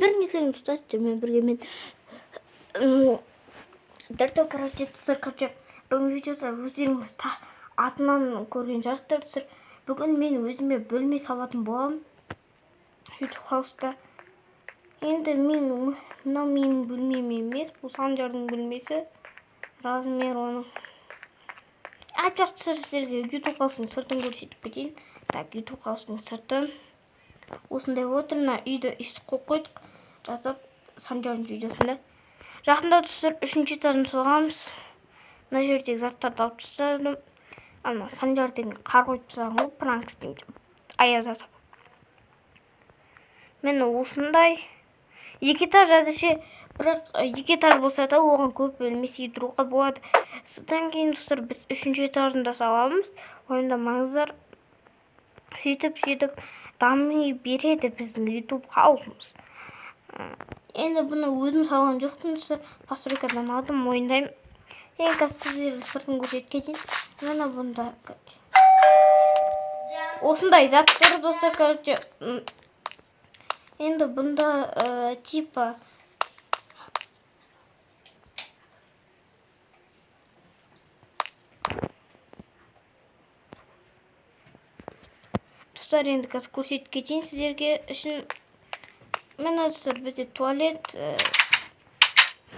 бір нәрсені ұстайды мен бірге мен дәртау короче бүгін видеода өздеріңіз атынан көрген жарыстар түсір. Бүгін мен өзіме бөлме салатын боламын YouTube хауста. Енді мынау менің бөлмем емес, бұл Санжардың бөлмесі. Размер оның. Айтпақшы сіздерге YouTube хаустың сыртын көрсетіп кетейін. Так, YouTube хаустың сыртын. Осындай отырына үйді үсті қойып қойдық. Жазып Санжардың видеосында. Жақында түсіріп 3-ші этажын соғамыз. Мына жердегі заттарды алып тастадым. Ана Санжар деген қар қойып тастаған ғой, пранк істеймін. Аяз ата. Мені осындай 2 этаж әзірше, бірақ 2 этаж болса да оған көп бөлме сыйдыруға болады. Содан кейін достар біз 3-ші этажында саламыз. Ойындамаңыздар. Сөйтіп дами береді біздің YouTube хаусымыз. Енді бұны өзім салған жоқпын достар. Постройкадан алдым, ойындаймын. Ең қазір сыртын көрсеткенде мына бұнда осындай заттар достар, короче. Енді бұнда типа достар, енді қазір көрсетіп кетейін сіздерге үшін. Мына достар бізде туалет,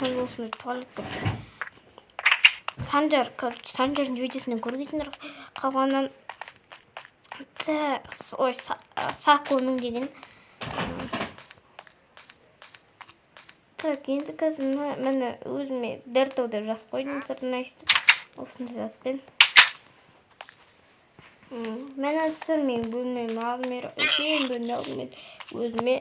осындай туалет. Санжардың видеосынан көргенсіңдер. Қалғаннан Саконың деген. Так, енді қазір мені өзіме Дәртау деп жазып қойдым сыртына осындай затпен. Мені түсір мен бөлмем размері үлкен бөлме алдым өзіме.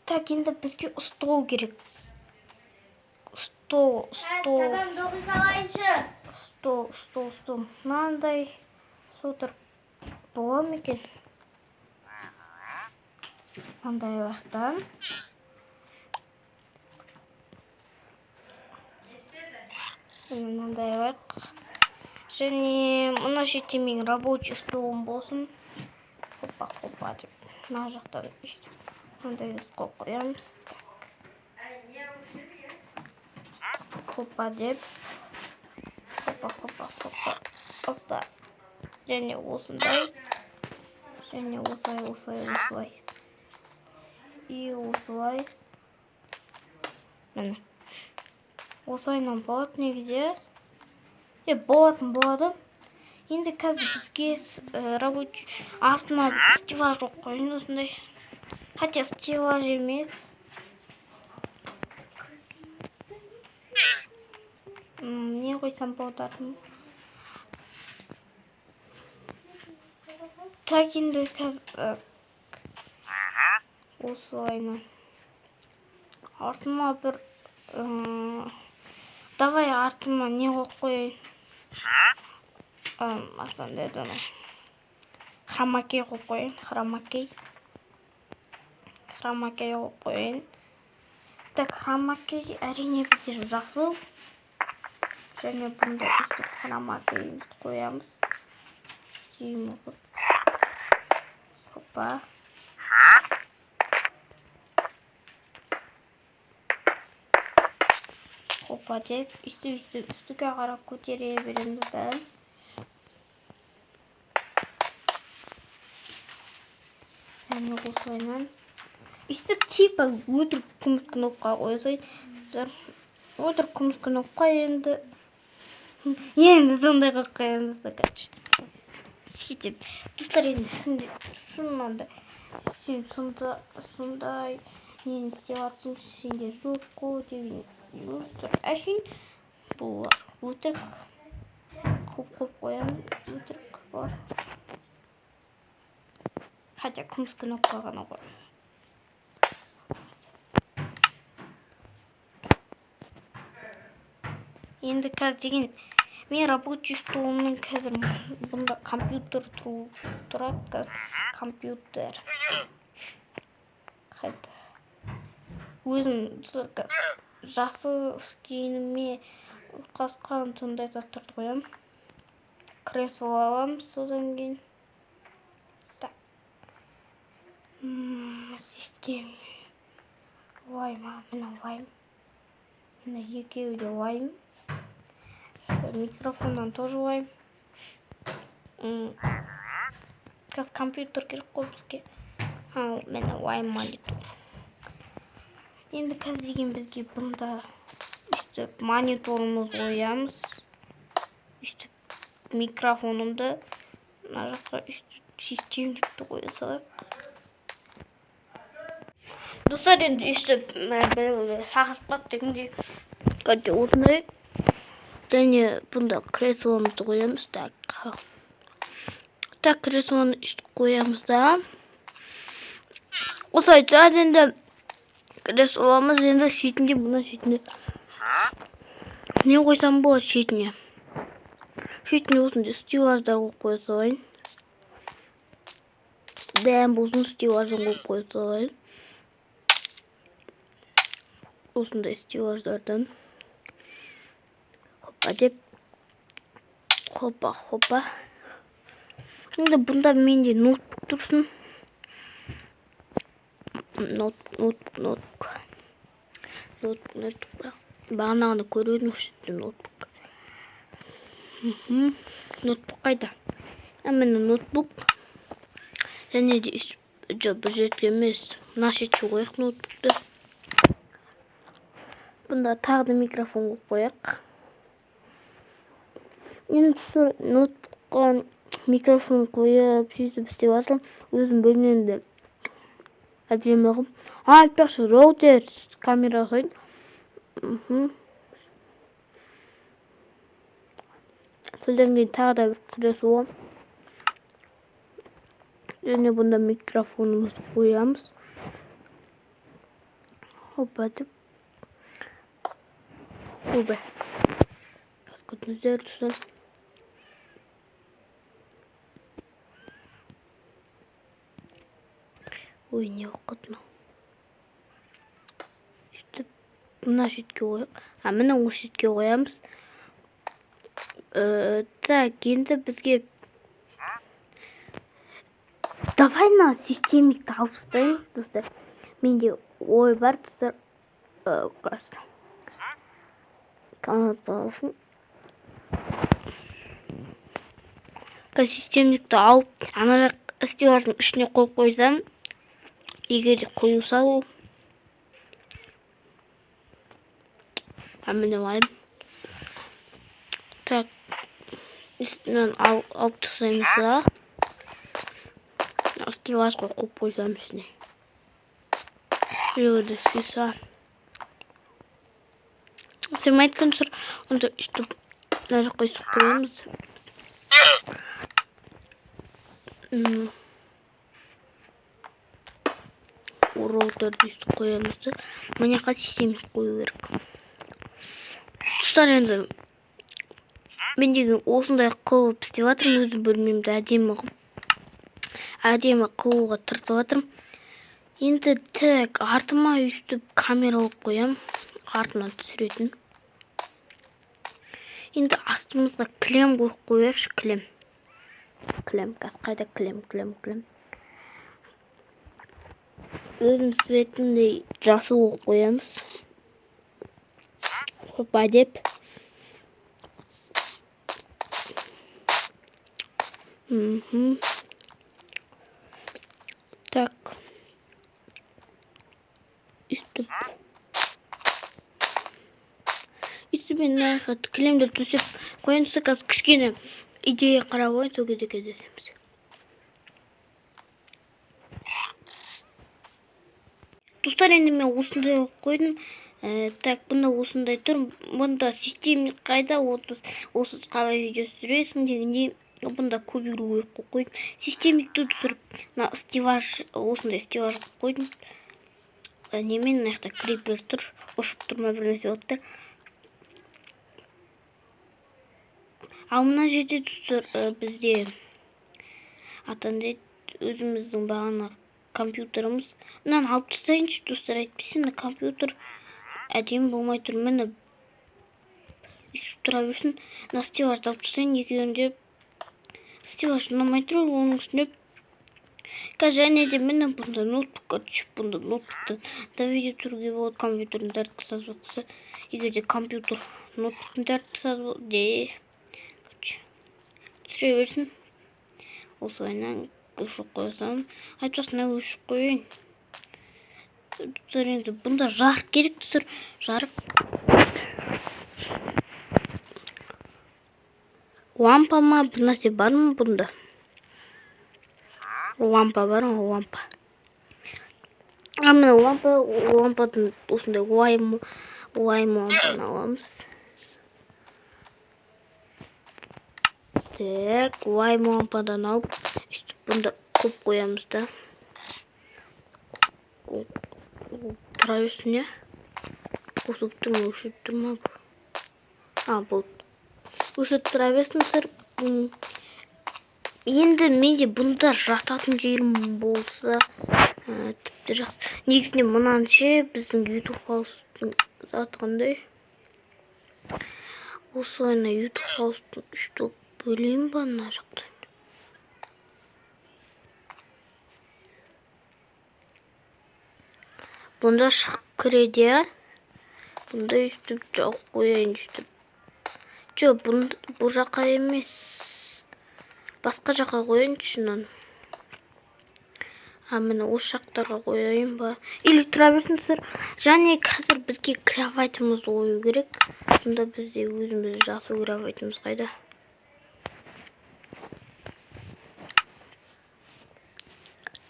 Так, енді бізге стол керек. Стол. Мынандай сотыр бола ма екен? Мынандай уақыттан. Мынандай уақ. Және мына жерде менің рабочий столым болсын. Хопа деп. Мына жақтан мындай қойып қоямыз. Хопа деп. Хопа. Және осындай. Және осылай. И осылай. Міне. Осылайнан болады негізде. Болады. Енді қазір бізге рабочий артына стеллаж қойын осындай. Хотя стеллаж емес. Не қойсам болады? Так, енді қазір осылайна артыма бір давай артыма не қойып қойайын. Хромакей қойып қойайын. Хромакей қойып қойайын. Так, хромакей әрине біздер жасыл. Және бұнда үсті хромакейімізді қоямыз. Хопа. Хопа деп үстіге қарап көтере береміз да. Және осылайнан. Үстік типа өтірік күміс кнопқа қойсайын. Өтірік күміс кнопқа енді. Енді сондай қойып қоямыз. Сөйтіп, достар, енді шынында сондай нені істеватсың, сенде жоқ қой деген. Әшейін бұл өтірік қойып қоямыз. Өтірік бар. Хотя күміс кнопқа ғана ғой. Енді қазір деген мен рабочий столыммен қазір бұнда компьютер тұрады қазір. Компьютер. Қайда. Өзім жасыл киіміме қасқан сондай заттарды қоямын. Кресло аламыз содан кейін. Так. система вайма, мына вайм, мына екеуі де вайм, микрофоннан тоже вайм. Қазір компьютер керек қой бізге. Ал мына вайм монитор. Енді қазір деген бізге бұнда үстіп мониторымызды қоямыз. Үстіп микрофонымды, мына жаққа үстіп системдікті қоя салайық. Достар, енді үстіп сағатпақ дегенде қазір осындай. Және бұнда кресломызды қоямыз. Так креслоны үстіп қоямыз да. Осылайша енді кресломыз енді шетінде, бұна шетінде. Не қойсам болады шетіне? Шетіне осындай стеллаждар қойып қоя салайын. Дәм болсын стеллажын қойып қоя салайын. Осындай стеллаждардан. Хоппа деп. Хоппа. Енді бұнда менде ноутбук тұрсын. Ноутбук. Бағанағыны көріп өшітті ноутбук. Ноутбук қайда? Міне ноутбук. Және де бір жерге емес. Мына шетке қояқ ноутбукты. Бұнда тағы да микрофон қойып қояқ. Енді ноутбукқа микрофон қойып, сөйтіп істеп жатырмын. Өзім бөлмемді әдемі қылып. Айтпақшы, роутер камера қойын. Содан кейін тағы да бір кресло. Және бұнда микрофонымызды қоямыз. Хоппа деп. Хоппа. Күтіңіздер тұсын. Ой, не оқытма. Сөйтіп, мына шетке қояқ. Міне осы шетке қоямыз. Так, енді бізге давай на системникті алып тастаймыз, достар. Менде ой бар, достар. Канатты алсын. Системникті алып, ана стеллаждың ішіне қойып қойсам, егер де қою салу. Міне вайм. Так, үстінен алып тастаймыз да. Стеллажға қойып қойсам ішіне. Біреуді сыйса. Сен айтқан сұр, онда үстіп мына жаққа үстіп қоямыз. Роутерді үстіп қоямыз. Міне қат системіз қою керек. Тұстар енді мен деген осындай қылып істеп жатырмын, өзім бөлмемді әдемі қылуға тырысып жатырмын. Енді тек артыма үстіп камера алып қоям, артына түсіретін. Енді астымызға кілем қойып қояқшы, кілем. Қайда кілем. Өзім светіндей жасы қойып қоямыз. Хоппа деп. Так. Үстіп мен нағат кілемдер түсіп қойын, қазір кішкене идея қарап ойын, сол кезде кездесеміз. Достар, енді мен осындай қойдым. Так, бұнда осындай тұр. Бұнда системник қайда, осы қалай видео түсіресің дегенде бұнда көбіру қойдым. Системникті түсіріп, осындай стеллаж қойдым. Немен наяқта крипер тұр, ұшып тұрма бір нәрсе өтті. Ал мына жерде достар, бізде атандай өзіміздің бағана компьютеріміз. Мынаны алып тастайыншы, достар, айтпесе, мына компьютер әдемі болмай тұр. Мені үстіп тұра берсін. Мына стеллажды алып тастайын, екеуінде стеллаж ұнамай тұр, оның үстінде және де міне бұнда ноутбукқа түсіп, бұнда ноутбуктан да видео түсіруге болады, компьютердің тәртіпке саз болса. Егер де компьютер ноутбуктың тәртіпке саз болса, түсіре берсін. Осы ойынан өшіріп қойсам, айтпасына өшіріп қойын. Енді бұнда жарық керек түсір, жарық. Лампа ма, бір нәрсе бар ма бұнда? Лампа бар ма, лампа? Міне лампадан осындай уайым лампаны аламыз. Так, уайым лампадан алып, бұнда көп қоямыз да. Тұра берсін, я? Қосып тұр ма, өшіп тұр ма? Болды. Өшіп тұра берсін, сыр. Енді менде бұнда жататын жерім болса, тіпті жақсы. Негізінен мұнан ше, біздің YouTube хаустың затқандай. Осы ойына YouTube хаустың үшті бөлейін ба, мына жақтан. Бұнда шығып кіреді, я? Бұнда үстіп жауып қойайын, үстіп. Жоқ, бұл жаққа емес. Басқа жаққа қойын шынын. Міне осы жақтарға қойайын ба? Или тұра берсін сыр. Және қазір бізге кроватіміз қою керек. Сонда бізде өзімізді жақсы кроватіміз қайда.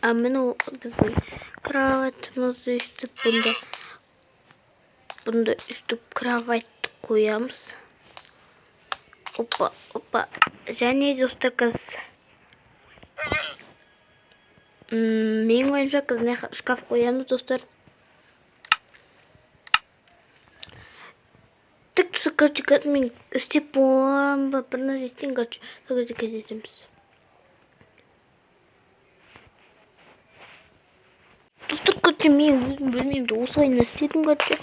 Міне біздің кроватіміз үстіп бұнда үстіп кроватты қоямыз. Опа. Және достар қыз. Мен ойымша қызына шкаф қоямыз, достар. Тік түсі қырчы мен істеп болам ба, бір нәрсе істен қырчы. Сөзді кездесіміз. Достар қырчы мен өзім бөлмемді осы ойына істедім қырчы.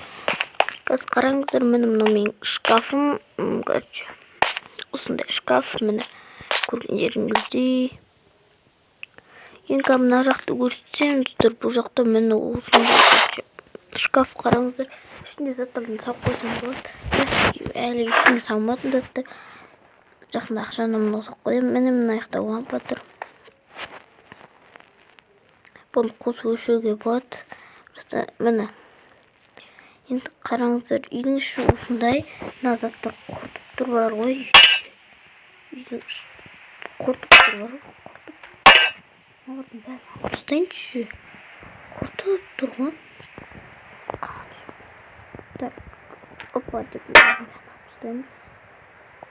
Қыз қараңыздар, міне мен шкафым қырчы. Осындай шкаф, міне көргендеріңіздей. Енді мына жақты көрсетсем, достар, бұл жақта міне осындай шкаф қараңыздар. Ішінде заттарын салып қойсам болады. Әлі ішіне салмадым заттар. Жақында ақшаны мына салып қоямын. Міне мына жақта лампа тұр. Бұны қосып өшіруге болады. Міне. Енді қараңыздар, үйдің іші осындай. Мына заттар қорытып тұр бар ғой. Қорытып тұр бар ғой. Ұстайыншы. Қорытып тұрған. Опа деп ұстайын.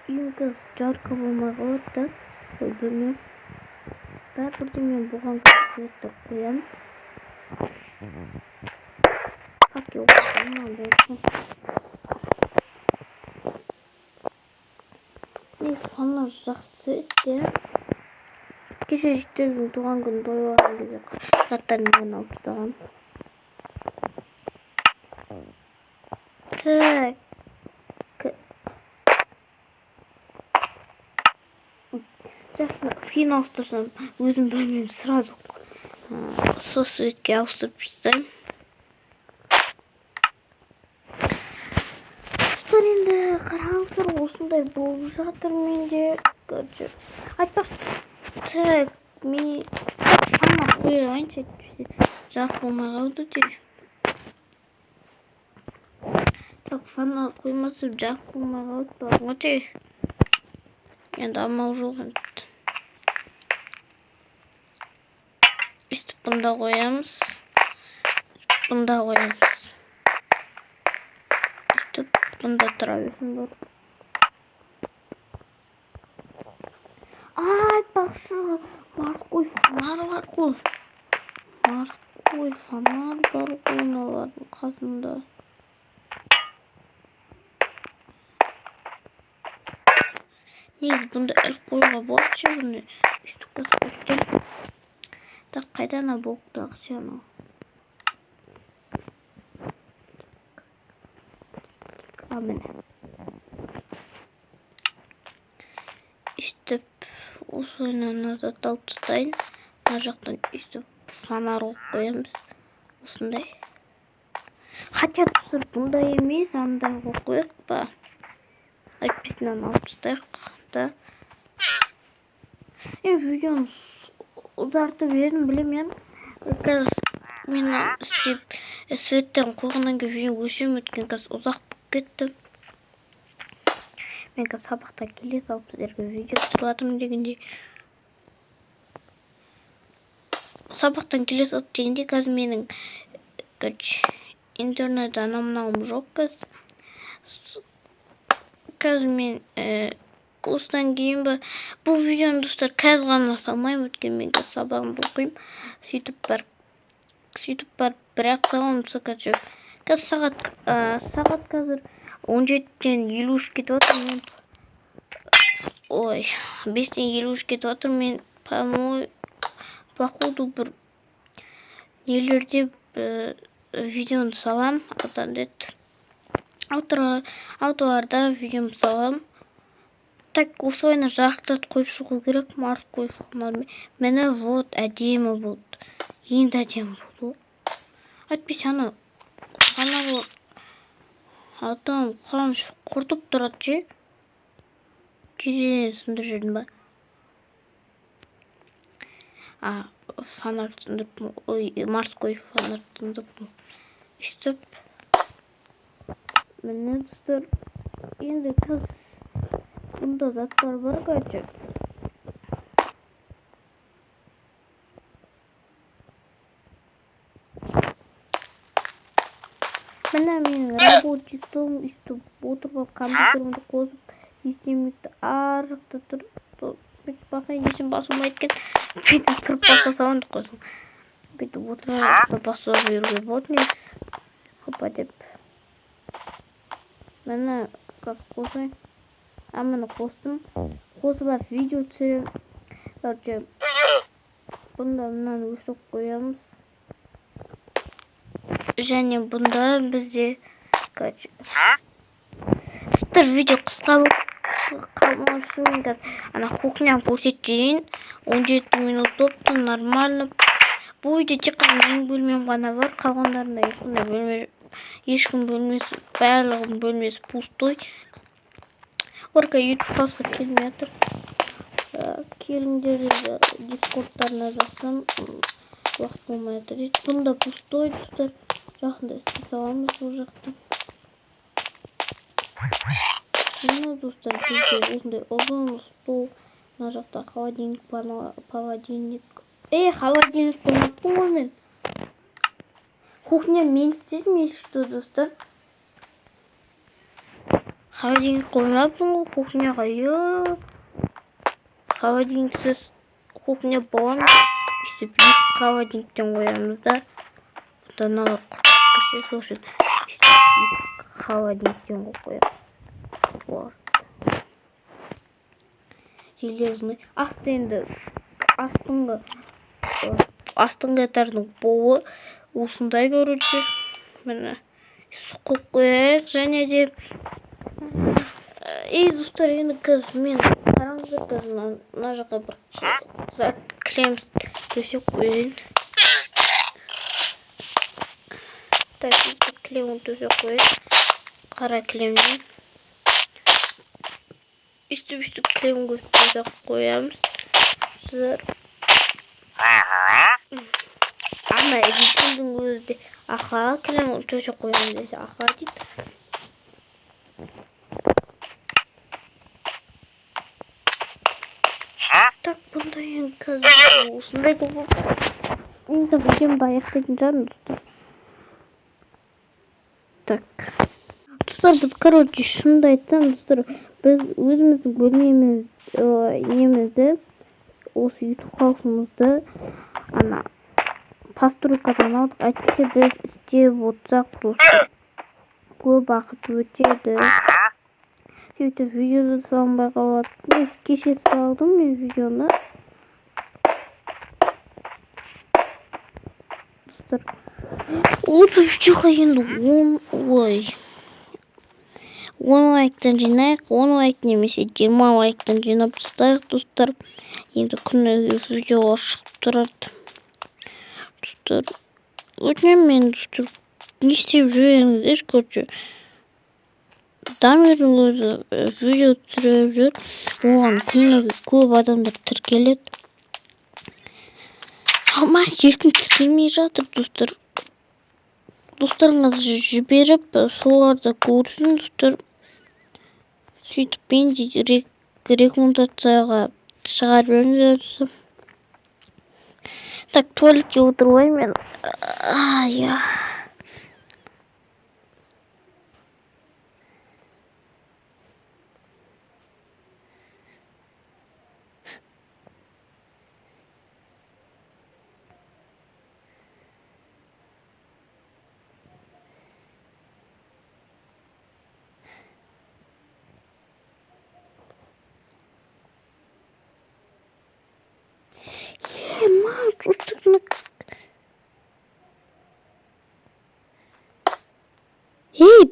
Үйіңіз жарқы болмай қалады да. Бөлмем. Бәрібірде мен бұған светтер қоямын. Факел қоямын болсын. Фонар жақсы де. Кеше жектердің туған күн тойлаған кезде заттарын мен алып тастаған. Так. Жақсы скин ауыстырсам, өзім бөлмемді сразу со светке ауыстырып тастаймын. Достар, енді қараңыздар, осындай болып жатыр менде. Айтпақшы. Так, мен фана қойайыншы. Жарық болмай қалды де. Так, фана қоймасы жарық болмай қалды. Бағыңа енді амал жоқ. Үстіп бұнда қоямыз. Бұнда қоямыз. Үстіп бұнда тұра берсін бар. Айтпақшы, морской фонар бар ғой. Морской фонар бар ғой олардың қасында. Негізі бұнда іліп қоюға болады ше, бұнда үстіп қосып. Так, қайдан болды ақшаны? Міне. Үстіп осы ойынан назат алып тастайын. мына жақтан өйстіп фонарь қойып қоямыз. Осындай. Хотя достар бұндай емес, андай қойып қояйық па. Айтпетінен алып тастайық та. Видеоны ұзартып едім, білемін. Қазір мен істеп светтен қойғаннан кейін видео өшем өткен, қазір ұзақ болып кетті. Мен қазір сабақтан келе салып сіздерге видео түсіріп жатырмын дегенде. Сабақтан келе салып дегенде қазір менің интернет анамнауым жоқ қазір. Қазір мен осыдан кейін бұл видеоны достар қазір ғана салмаймын, өткен мен қазір сабағымды оқимын. Сөйтіп барып бірақ саламын қазір. Қазір сағат қазір 17-тен 53 кетіп отыр. Мен 5-тен 53 кетіп отыр. Мен походу бір нелерде видеоны салам. Аутоларда видеоны салам. Так, осы ойына жарықтарды қойып шығу керек. Морской фонарь. Мені вот әдемі болды. Енді әдемі болды. Әйтпесе ана фонарлы адам қанш құртып тұрады же. Кезең сындыр жердің ба? Фонарь сындырып, морской фонарь сындырып. Үстіп. Мені достар енді қазір бұнда заттар бар қачы. Міне менің рабочий столым үстіп отырып компьютерімді қосып естемекті арықта тұр. Бүйтіп басайын десем басылмайды екен. Бүйтіп кіріп баса саламын қойсын. Бүйтіп отырып баса беруге болады негізі. Хопа деп. Міне қазір қосайын. Мені қостым. Қосып алып видео түсірем. Бұнда мынаны өшіріп қоямыз. Және бұнда бізде сіздер видео қысқа қалмау үшін ана кухняны көрсетейін. 17 минут болыпты, нормально. Бұл үйде тек қана менің бөлмем ғана бар. Қалғандарында ешкім бөлмесі, барлығының бөлмесі пустой. Орқа YouTube қосқа келмей жатыр. Келіңдер дискордтарына жазсам уақыт болмай жатыр. Бұнда пустой достар. Жақында істей саламыз бұл жақта. Мына достар бізде осындай ұзын стол. Мына жақта холодильник, холодильник. Холодильник қоймаппын ғой мен. Кухня мен істедім, ешті достар. Холодильник қоймаппын ғой кухняға. Холодильниксіз кухня боламыз. Үстіп холодильниктен қоямыз да. Бұнда кіші сошын. Холодильниктен қоямыз. Железный. Астыңғы этаждың болы осындай көрінеді. Міне қойып қояйық және де. Достар, енді қазір мен қараңыздар, қазір мына жаққа бір кілем төсеп қояйын. Так, кілемін төсеп қояйын. Қара кілемнен. Үстіп кілем төсеп қоямыз. Сіздер. Ана видеоның өзі аха кілем төсеп қоямыз десе аха дейді. Так, бұнда ең қазір осындай көп. Енді видеомды аяқтайтын жарым достар. Так. Достар, біз короче шынды айтсам достар, біз өзіміздің бөлмемізді осы YouTube хаусымызды ана постройкадан алдық. Әйтпесе біз істеп отырсақ достар көп уақыт өтеді. Сөйтіп видеоны салынбай қалады. Мен кеше салдым мен видеоны. Достар, осы видеоға енді 10 лайктан жинайық. 10 лайк немесе 20 лайктан жинап тастайық достар. Енді күні видеоға шықты. тұрады. Достар, өтінемін мен достар. Не істеп жүрсеңіздер, короче. Дамирдің өзі видео түсіріп жүр. Оған күніге көп адамдар тіркеледі. Ama ешкім тіркелмей жатыр, достар. Достарыңызды жіберіп, соларды көрсін, достар. Сөйтіп мен де рекомендацияға шығарып жіберіңіздер. Так, туалетке отырып мен. Я.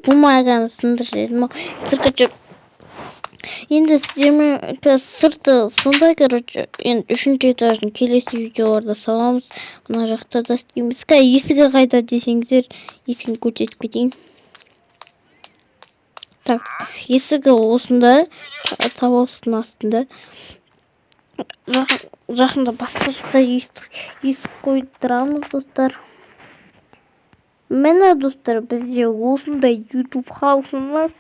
Бумаганы сындырып жібердім. Короче, енді сіздермен сырты сондай, короче, енді 3-ші этаждың келесі видеоларда саламыз. Мына жақта да істейміз. Есігі қайда десеңіздер, есігін көрсетіп кетейін. Так, есігі осында, табалдырықтың астында. Жақында басқа жаққа есік қойдырамыз, достар. Мені, достар, бізде осындай YouTube хаусымыз.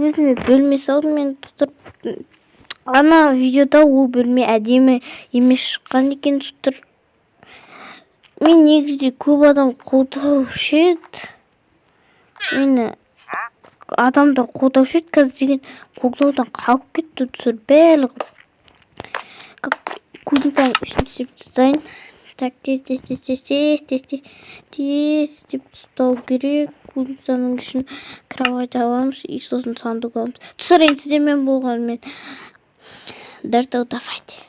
Өзіме бөлме салдым мен, достар. Ана видеода ол бөлме әдемі емес шыққан екен, достар. Мен негізде көп адам қолдаушы еді. Мені адамдар қолдаушы еді, қазір деген қолдаудан қалып кетті, достар. Барлығы көзімтаң ішін түсіп тастайын. Так, тез деп ұстау керек. Көзімтаңның үшін кровать аламыз, и сосын сандық аламыз. Достар, енді сіздермен болғанмен. Давайте.